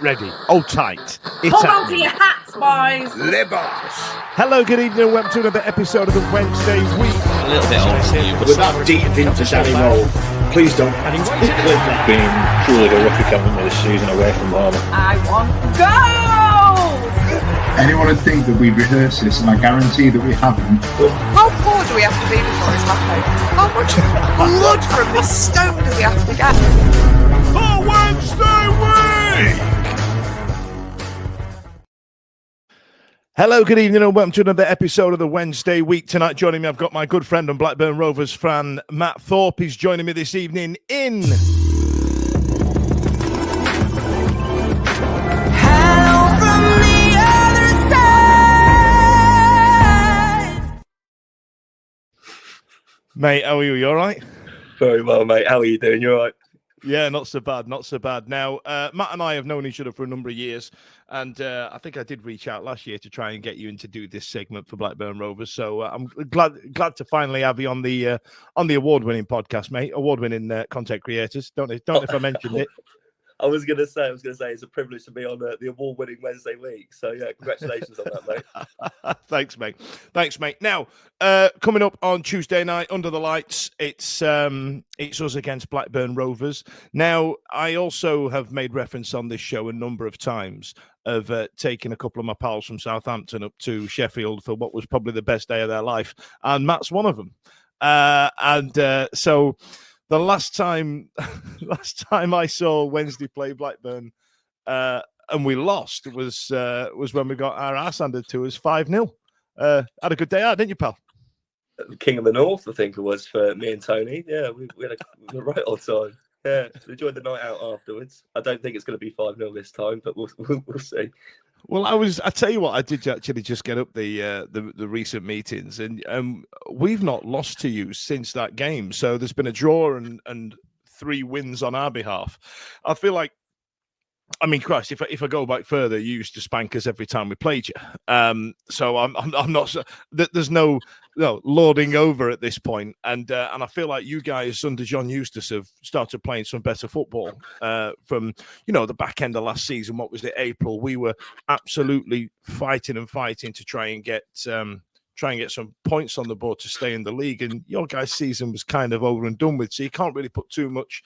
Ready. Hold tight. It's Hold on to your hats, boys. Libos. Hello, good evening, and welcome to another episode of the Wednesday Week. A little bit old for you, but We're that deep into Danny Roll. Please don't clip that. Been truly horrific having this season away from home. I want goals. Anyone would think that we rehearse this, and I guarantee that we haven't. How poor do we have to be before it's happening? How much blood from this stone do we have to get? For Wednesday Week! Hello, good evening, and welcome to another episode of the Wednesday Week. Tonight, joining me, I've got my good friend and Blackburn Rovers fan, Matt Thorpe. He's joining me this evening in... Hello from the other side. Mate, how are you? You all right? very well, mate. How are you doing? You all right? Yeah, not so bad, not so bad. Now, Matt and I have known each other for a number of years, and I think I did reach out last year to try and get you in to do this segment for Blackburn Rovers. So I'm glad to finally have you on the award-winning podcast, mate. Award-winning content creators. Don't know if I mentioned it. I was gonna say it's a privilege to be on the award-winning Wednesday Week. So yeah, congratulations on that, mate. Thanks, mate. Now, coming up on Tuesday night under the lights, it's us against Blackburn Rovers. Now, I also have made reference on this show a number of times of taking a couple of my pals from Southampton up to Sheffield for what was probably the best day of their life, and Matt's one of them. So the last time I saw Wednesday play Blackburn and we lost was when we got our ass handed to us 5-0. Had a good day out, didn't you, pal? King of the North, I think it was for me and Tony. Yeah, we had a right old time. Yeah, we enjoyed the night out afterwards. I don't think it's going to be 5-0 this time, but we'll see. Well, I tell you what, I did actually just get up the recent meetings, and we've not lost to you since that game. So there's been a draw and 3 wins on our behalf. I feel like, I mean, Christ, if I go back further, you used to spank us every time we played you. So I'm not. There's no lording over at this point, and I feel like you guys under John Eustace have started playing some better football from the back end of last season. What was it, April? We were absolutely fighting to try and get some points on the board to stay in the league, and your guys' season was kind of over and done with. So you can't really put too much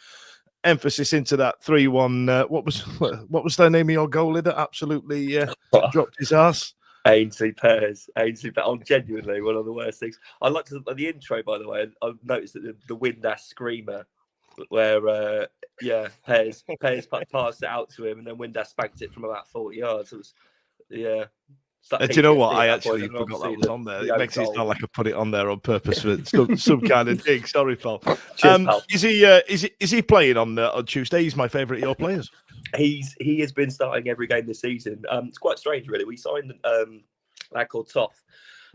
emphasis into that 3-1. What was the name of your goalie that absolutely dropped his ass? Ainsley Pears. I'm genuinely one of the worst things. I like the intro, by the way. I've noticed that the Windass screamer, where Pears passed it out to him, and then Windass spanked it from about 40 yards. It was, yeah. Do you know what? I actually forgot that was on there. It makes it sound like I put it on there on purpose for some kind of dig. Sorry, pal. Cheers, pal. Is he playing on Tuesday? He's my favourite of your players. He has been starting every game this season. It's quite strange, really. We signed a lad called Toff,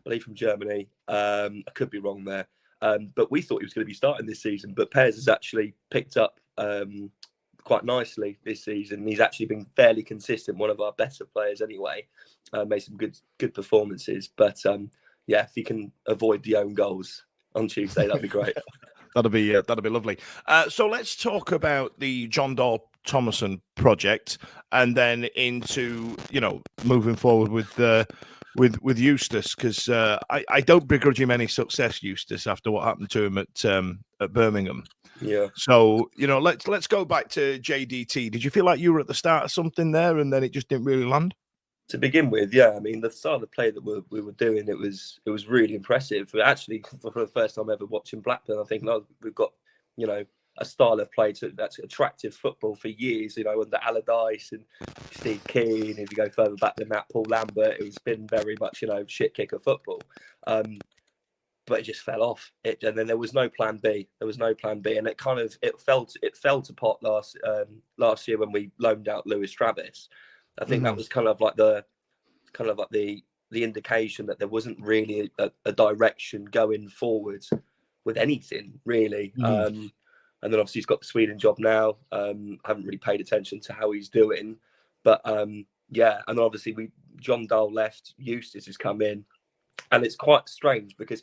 I believe, from Germany. I could be wrong there, but we thought he was going to be starting this season. But Pears has actually picked up quite nicely this season. He's actually been fairly consistent. One of our better players, anyway. Made some good performances, but if he can avoid the own goals on Tuesday, that'd be great. That'd be lovely. So let's talk about the John Dahl Thomason project, and then into moving forward with Eustace, because I don't begrudge him any success, Eustace, after what happened to him at Birmingham. Yeah. So let's go back to JDT. Did you feel like you were at the start of something there, and then it just didn't really land? To begin with, yeah. I mean, the style of the play that we were doing, it was really impressive. Actually, for the first time ever watching Blackburn, I think we've got a style of play that's attractive football for years. Under Allardyce and Steve Keane. If you go further back than that, Paul Lambert, it's been very much shit kicker football. But it just fell off. And then there was no plan B. And it fell to pot last year when we loaned out Lewis Travis. I think that was kind of like the indication that there wasn't really a direction going forward with anything really. And then obviously he's got the Sweden job now. I haven't really paid attention to how he's doing, but and then obviously John Dahl left, Eustace has come in, and it's quite strange because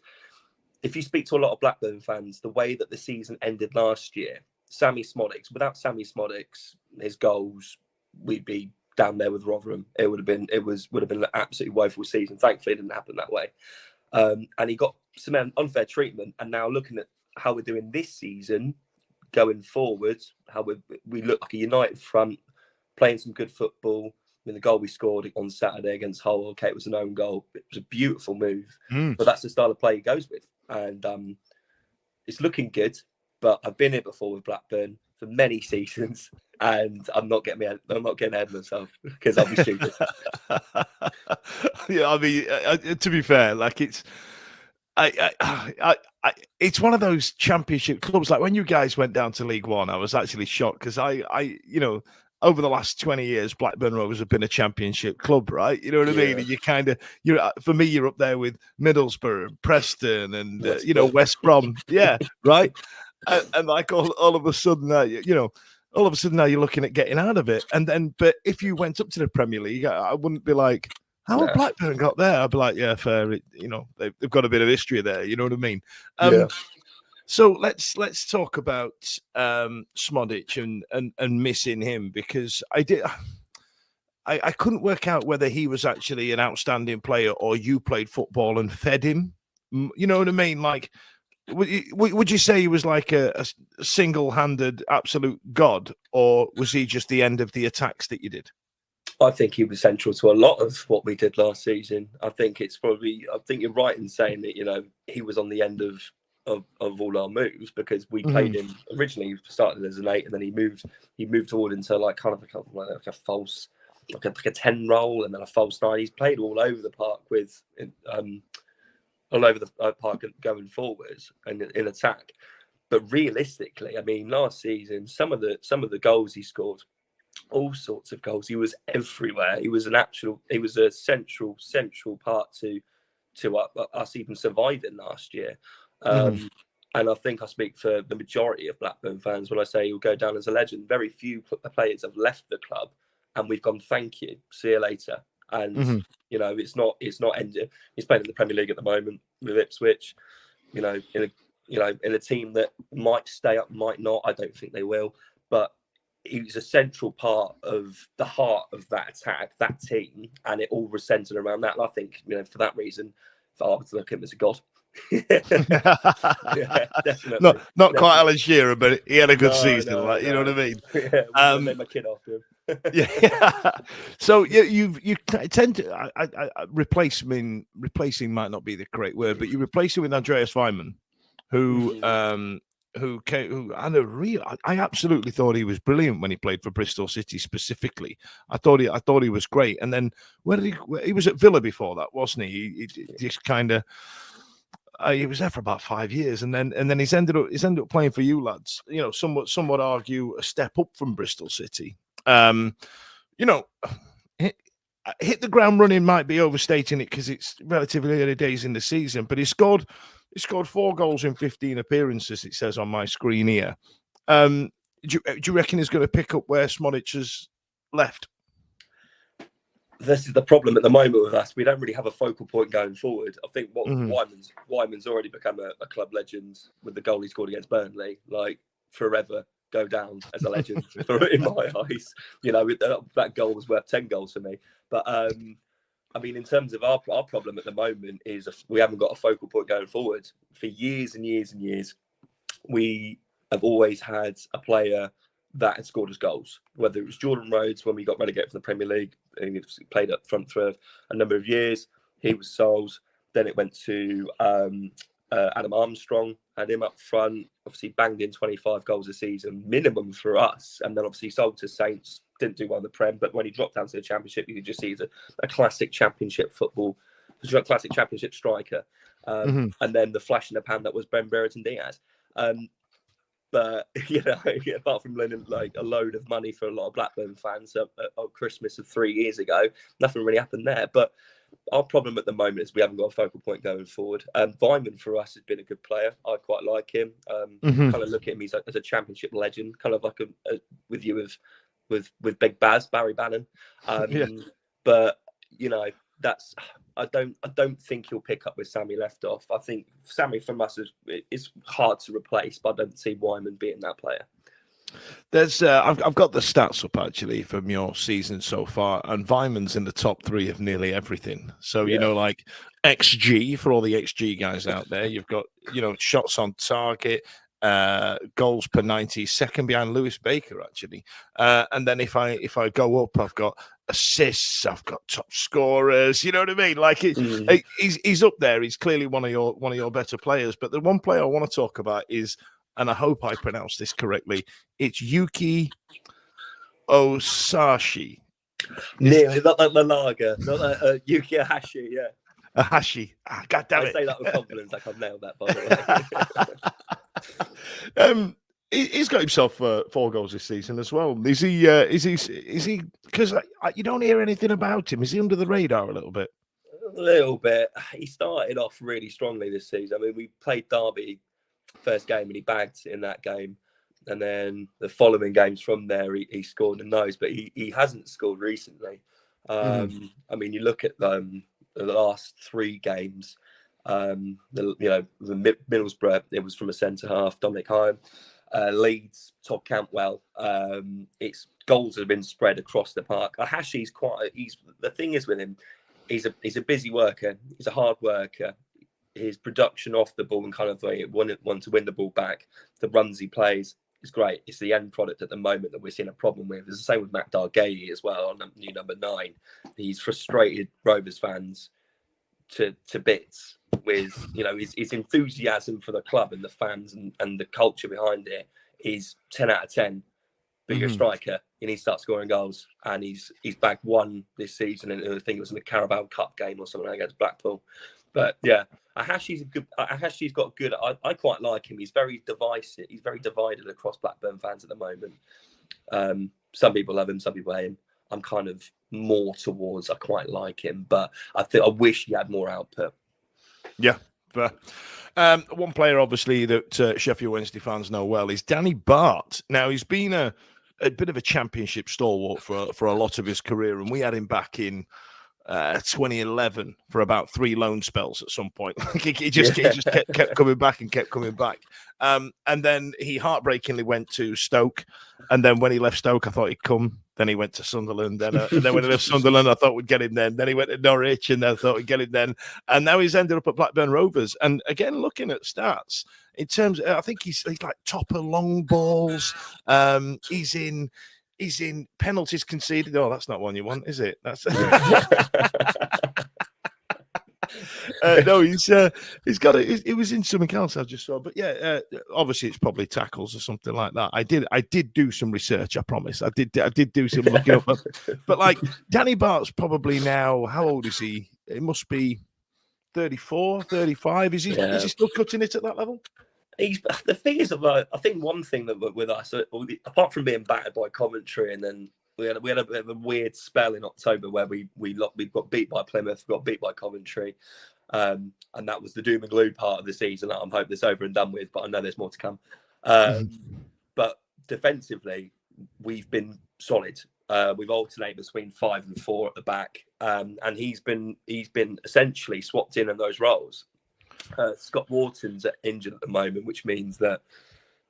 if you speak to a lot of Blackburn fans, the way that the season ended last year, without Szmodics, his goals, we'd be down there with Rotherham. It would have been an absolutely woeful season. Thankfully, it didn't happen that way. And he got some unfair treatment. And now looking at how we're doing this season, going forward, how we look like a united front, playing some good football. I mean, the goal we scored on Saturday against Hull, okay, it was an own goal. It was a beautiful move, but that's the style of play he goes with, and it's looking good. But I've been here before with Blackburn for many seasons, and I'm not getting ahead of myself because I'll be stupid. Yeah, I mean, to be fair, like it's it's one of those championship clubs. Like when you guys went down to League One, I was actually shocked because over the last 20 years, Blackburn Rovers have been a championship club, right? You know what I mean? And for me, you're up there with Middlesbrough, and Preston, and West Brom, yeah, right. And like all of a sudden, all of a sudden now you're looking at getting out of it. And then, but if you went up to the Premier League, I wouldn't be like, how have Blackburn got there? I'd be like, yeah, fair. They've got a bit of history there. You know what I mean? So let's talk about Szmodics and missing him, because I couldn't work out whether he was actually an outstanding player or you played football and fed him. You know what I mean? Like, would you say he was like a single-handed absolute god, or was he just the end of the attacks that you did? I think he was central to a lot of what we did last season. I think you're right in saying that, he was on the end of all our moves, because we played him originally. He started as an 8, and then he moved forward into like kind of like a false, like a 10 role, and then a false 9. He's played all over the park going forwards and in attack. But realistically, I mean, last season, some of the goals he scored, all sorts of goals. He was everywhere. He was a central part to us even surviving last year. And I think I speak for the majority of Blackburn fans when I say he'll go down as a legend. Very few players have left the club and we've gone, thank you, see you later. And it's not ended. He's playing in the Premier League at the moment with Ipswich. In a team that might stay up, might not. I don't think they will. But he's a central part of the heart of that attack, that team, and it all was centered around that. And I think, for that reason, if I was to look at him as a god. Yeah, definitely. Not quite Alan Shearer, but he had a good season. You know what I mean? Yeah, I named my kid after him. Yeah. So you tend to replacing might not be the correct word, but you replace him with Andreas Weimann, who I absolutely thought he was brilliant when he played for Bristol City specifically. I thought he was great. And then he was at Villa before that, wasn't he? He just kind of. He was there for about 5 years, and then he's ended up playing for you lads. Some would argue a step up from Bristol City. Hit the ground running might be overstating it because it's relatively early days in the season, but he scored 4 goals in 15 appearances. It says on my screen here. Do you reckon he's going to pick up where Szmodics has left? This is the problem at the moment with us. We don't really have a focal point going forward. I think Wyman's already become a club legend with the goal he scored against Burnley. Like, forever go down as a legend in my eyes. That goal was worth 10 goals for me. But I mean, in terms of our problem at the moment is we haven't got a focal point going forward. For years and years and years, we have always had a player that had scored us goals, whether it was Jordan Rhodes when we got relegated from the Premier League, and he played up front for a number of years. He was sold. Then it went to Adam Armstrong, had him up front, obviously banged in 25 goals a season, minimum for us. And then obviously sold to Saints, didn't do well in the Prem, but when he dropped down to the Championship, you could just see he's a classic Championship football, a classic Championship striker. And then the flash in the pan that was Ben Brereton Diaz. But, apart from lending like a load of money for a lot of Blackburn fans at Christmas of 3 years ago, nothing really happened there. But our problem at the moment is we haven't got a focal point going forward. Weimann for us has been a good player. I quite like him. Kind of look at him as a Championship legend, kind of like with with Big Baz, Barry Bannon. But that's I don't think he'll pick up with Sammy left off. I think Sammy from us is hard to replace, but I don't see Wyman being that player. There's I've got the stats up actually from your season so far, and Vyman's in the top 3 of nearly everything. So you know, like XG for all the XG guys out there. You've got shots on target, goals per 90, second behind Lewis Baker actually. And then if I go up, I've got assists, I've got top scorers. You know what I mean? Like he's up there. He's clearly one of your better players. But the one player I want to talk about is, and I hope I pronounce this correctly, it's Yuki Osashi. Nearly, not like the lager, not like Yuki Ahashi, yeah. Ahashi. God damn it. I say that with confidence, like I've nailed that, by the way. He's got himself 4 goals this season as well. Is he? Because you don't hear anything about him. Is he under the radar a little bit? A little bit. He started off really strongly this season. I mean, we played Derby first game and he bagged in that game, and then the following games from there he scored in those, but he hasn't scored recently. I mean, you look at the last 3 games. The Middlesbrough, it was from a centre half, Dominic Hyam. Leeds, Todd Cantwell. It's goals have been spread across the park. Ahashi's the thing is with him, he's a busy worker. He's a hard worker. His production off the ball and kind of the way want to win the ball back, the runs he plays is great. It's the end product at the moment that we're seeing a problem with. It's the same with Matt Dargay as well on new number 9. He's frustrated Rovers fans to bits with his enthusiasm for the club and the fans and the culture behind it is 10 out of 10. But you're a striker, and he starts scoring goals, and he's bagged 1 this season, and I think it was in the Carabao Cup game or something against Blackpool. But yeah, Ahashi's got good. I quite like him. He's very divisive. He's very divided across Blackburn fans at the moment. Some people love him, some people hate him. I'm kind of more towards I quite like him, but I wish he had more output. Yeah. One player, obviously, that Sheffield Wednesday fans know well is Danny Bart. Now, he's been a bit of a championship stalwart for a lot of his career, and we had him back in 2011 for about 3 loan spells at some point. he just kept coming back and kept coming back. And then he heartbreakingly went to Stoke. And then when he left Stoke, I thought he'd come. Then he went to Sunderland. Then when he left Sunderland, I thought we'd get him then. Then he went to Norwich, and I thought we'd get him then. And now he's ended up at Blackburn Rovers. And again, looking at stats, in terms I think he's like top of long balls. He's in penalties conceded. Oh, that's not one you want, is it? That's no. He's got it. It was in something else I just saw, but yeah, obviously it's probably tackles or something like that. I did do some research. I promise. I did do some looking up. But like Danny Bart's probably now. How old is he? It must be 34, 35. Is he still cutting it at that level? The thing is about, I think one thing that with us, apart from being battered by commentary, and then we had a bit of a weird spell in October where we got beat by Plymouth, got beat by Coventry, and that was the doom and gloom part of the season that I'm hoping it's over and done with, but I know there's more to come. But defensively, we've been solid. We've alternated between 5 and 4 at the back, and he's been essentially swapped in those roles. Scott Wharton's injured at the moment, which means that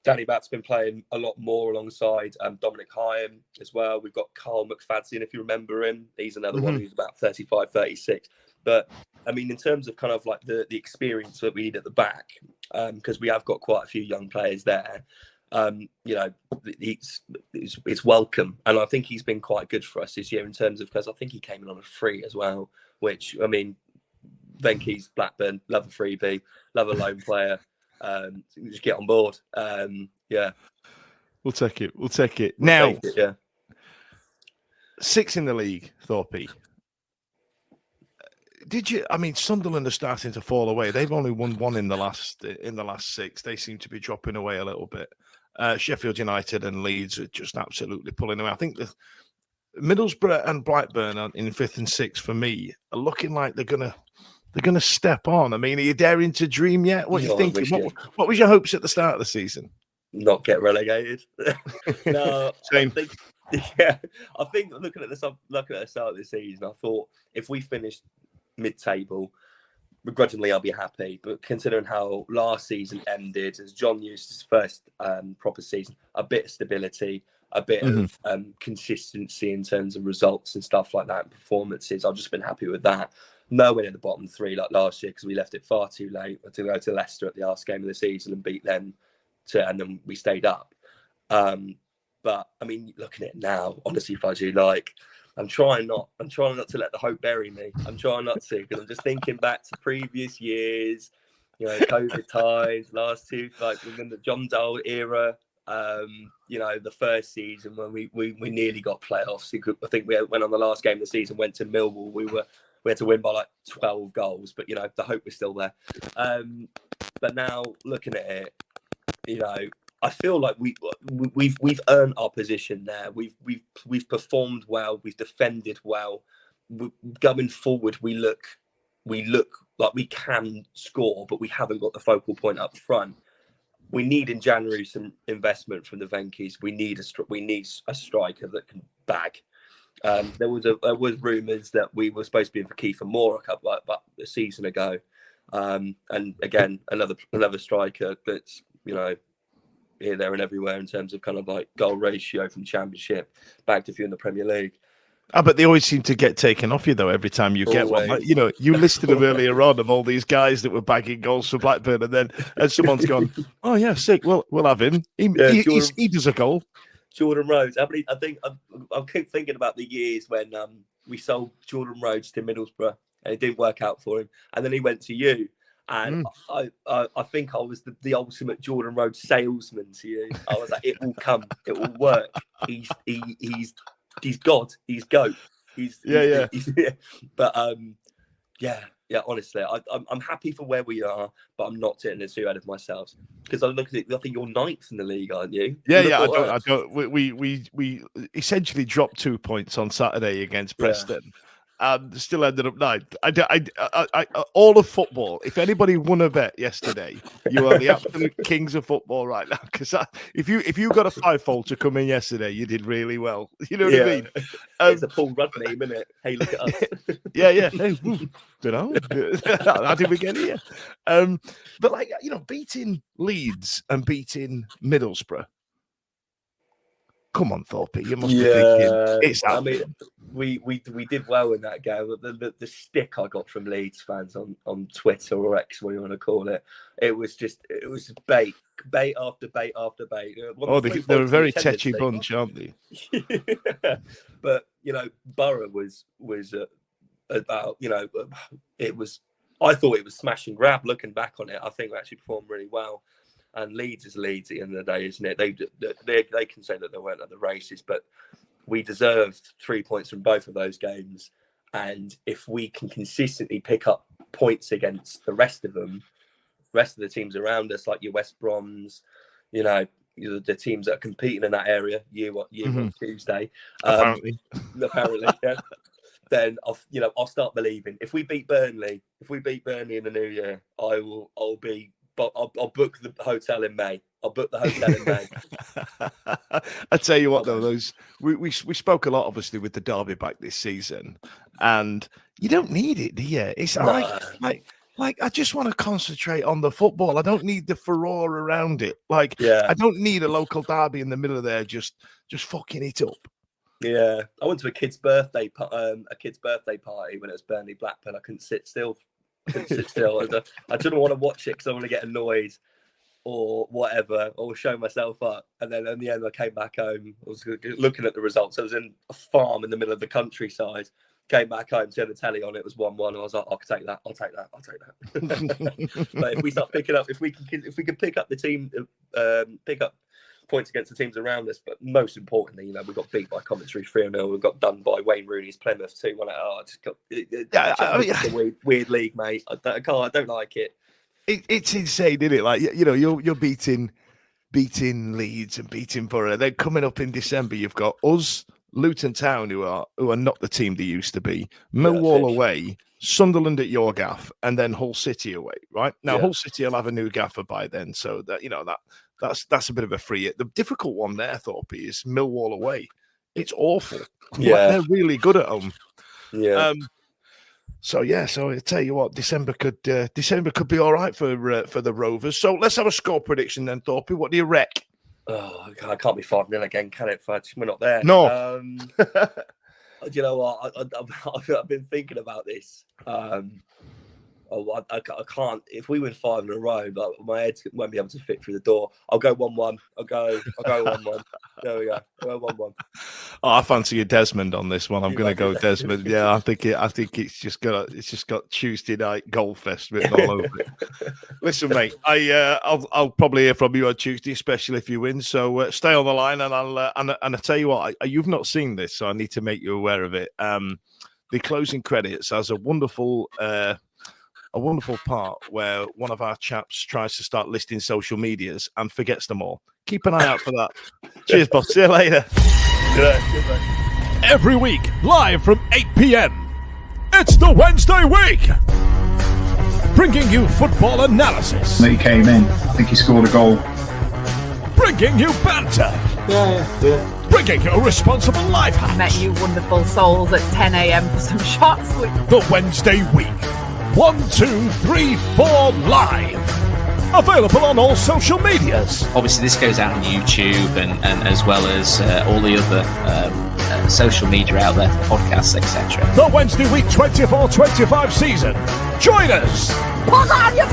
Danny Bat's been playing a lot more alongside Dominic Hyam as well. We've got Carl McFadzean, if you remember him. He's another one who's about 35, 36. But, I mean, in terms of kind of like the experience that we need at the back, because we have got quite a few young players there, it's welcome. And I think he's been quite good for us this year in terms of, because I think he came in on a free as well, which, I mean, Venky's Blackburn, love a freebie, love a loan player. Just get on board. Yeah. We'll take it. Now, 6 in the league, Thorpe. Sunderland are starting to fall away. They've only won 1 in the last 6. They seem to be dropping away a little bit. Sheffield United and Leeds are just absolutely pulling away. I think the Middlesbrough and Blackburn are in 5th and 6th for me are looking like they're gonna step on. I mean, are you daring to dream yet? What are you thinking? What was your hopes at the start of the season? Not get relegated. No, same. I think looking at the start of the season, I thought if we finished mid-table, begrudgingly, I'll be happy. But considering how last season ended, as John used his first proper season, a bit of stability, a bit of consistency in terms of results and stuff like that, and performances. I've just been happy with that. Nowhere in the bottom three like last year, because we left it far too late to go to Leicester at the last game of the season and beat them, and then we stayed up. But I mean, looking at it now, honestly, Fudgy, like I'm trying not to let the hope bury me. I'm trying not to, because I'm just thinking back to previous years, you know, COVID times, last two, like within the John Dole era. You know, the first season when we nearly got playoffs. I think we went on the last game of the season, went to Millwall. We had to win by like 12 goals, but you know, the hope was still there. But now looking at it, you know, I feel like we've earned our position there. We've performed well. We've defended well. Going forward, we look like we can score, but we haven't got the focal point up front. We need in January some investment from the Venkies. We need a striker that can bag. There was rumours that we were supposed to be in for Kiefer Moore about a season ago, and again another striker that's, you know, here, there, and everywhere in terms of kind of like goal ratio from Championship, bagged a few in the Premier League. But they always seem to get taken off you, though, every time you get one. Like, you know, you listed them earlier on of all these guys that were bagging goals for Blackburn, and then someone's gone, oh, yeah, sick, we'll have him. He does a goal. Jordan Rhodes. I think I keep thinking about the years when we sold Jordan Rhodes to Middlesbrough, and it didn't work out for him. And then he went to you. And I think I was the ultimate Jordan Rhodes salesman to you. I was like, it will come, it will work. He's God, he's GOAT. But honestly, I'm happy for where we are, but I'm not getting too ahead of myself, because I look at it. I think you're ninth in the league, aren't you? I don't. We essentially dropped 2 points on Saturday against Preston. Still ended up ninth. I all of football. If anybody won a bet yesterday, you are the absolute kings of football right now. Because if you got a fivefold to come in yesterday, you did really well. You know what I mean? It's a Paul Rudd meme, isn't it? Hey, look at us. Yeah. Hey, don't know. How did we get here? But like, you know, beating Leeds and beating Middlesbrough. Come on, Thorpe. You must be thinking it's that. I mean, we did well in that game. The stick I got from Leeds fans on Twitter or X, what you want to call it, it was bait after bait after bait. They're a very tetchy bunch, aren't they? But you know, Borough was about, you know, it was. I thought it was smash and grab. Looking back on it, I think we actually performed really well. And Leeds is Leeds at the end of the day, isn't it? They can say that they weren't at the races, but we deserved 3 points from both of those games. And if we can consistently pick up points against the rest of the teams around us, like your West Broms, you know, the teams that are competing in that area, year one Tuesday, apparently, yeah. Then I'll start believing. If we beat Burnley in the new year, I'll book the hotel in May. I'll book the hotel in May. I tell you what, though, we spoke a lot, obviously, with the derby back this season, and you don't need it, do you? It's like I just want to concentrate on the football. I don't need the furore around it. I don't need a local derby in the middle of there just fucking it up. Yeah, I went to a kid's birthday party when it was Burnley Blackburn. I couldn't sit still. I didn't want to watch it because I want to get annoyed or whatever, or show myself up. And then in the end, I came back home. I was looking at the results. I was in a farm in the middle of the countryside. Came back home, turned the telly on. It was 1-1. I was like, I'll take that. But if we start picking up, if we can pick up the team, pick up points against the teams around us, but most importantly, you know, we got beat by Coventry 3-0. We got done by Wayne Rooney's Plymouth 2-1. It's a weird league, mate. I don't like it. It's insane, isn't it? Like, you know, you're beating Leeds and beating Borough. Then coming up in December, you've got us, Luton Town, who are not the team they used to be, Millwall away, Sunderland at your gaff, and then Hull City away. Right now, Hull City will have a new gaffer by then, so that, you know, that's a bit of a free hit. The difficult one there, Thorpe, is Millwall away. It's awful. Yeah, they're really good at home. Yeah. So I tell you what, December could be all right for the Rovers. So let's have a score prediction then, Thorpe. What do you rec? Oh, God, I can't be 5-0 again, can it, Fudge? We're not there. No. Do you know what? I've been thinking about this. I can't. If we win 5 in a row, my head won't be able to fit through the door. I'll go 1-1. I'll go 1-1. There we go. I'll go 1-1. Oh, I fancy you Desmond on this one. I'm going to go Desmond. Yeah, I think it's just got Tuesday night goal fest written all over it. Listen, mate, I'll probably hear from you on Tuesday, especially if you win. So stay on the line, and I tell you what, you've not seen this, so I need to make you aware of it. The closing credits has a wonderful part where one of our chaps tries to start listing social medias and forgets them all. Keep an eye out for that. Cheers, boss. See you later. Every week, live from 8 p.m. It's the Wednesday week, bringing you football analysis. He came in. I think he scored a goal. Bringing you banter. Yeah. Bringing you responsible life hacks. Met you wonderful souls at 10 a.m. for some shots. The Wednesday week. 1, 2, 3, 4 live. Available on all social medias. Obviously, this goes out on YouTube and as well as all the other social media out there, podcasts, etc. The Wednesday week 24-25 season. Join us. Put on your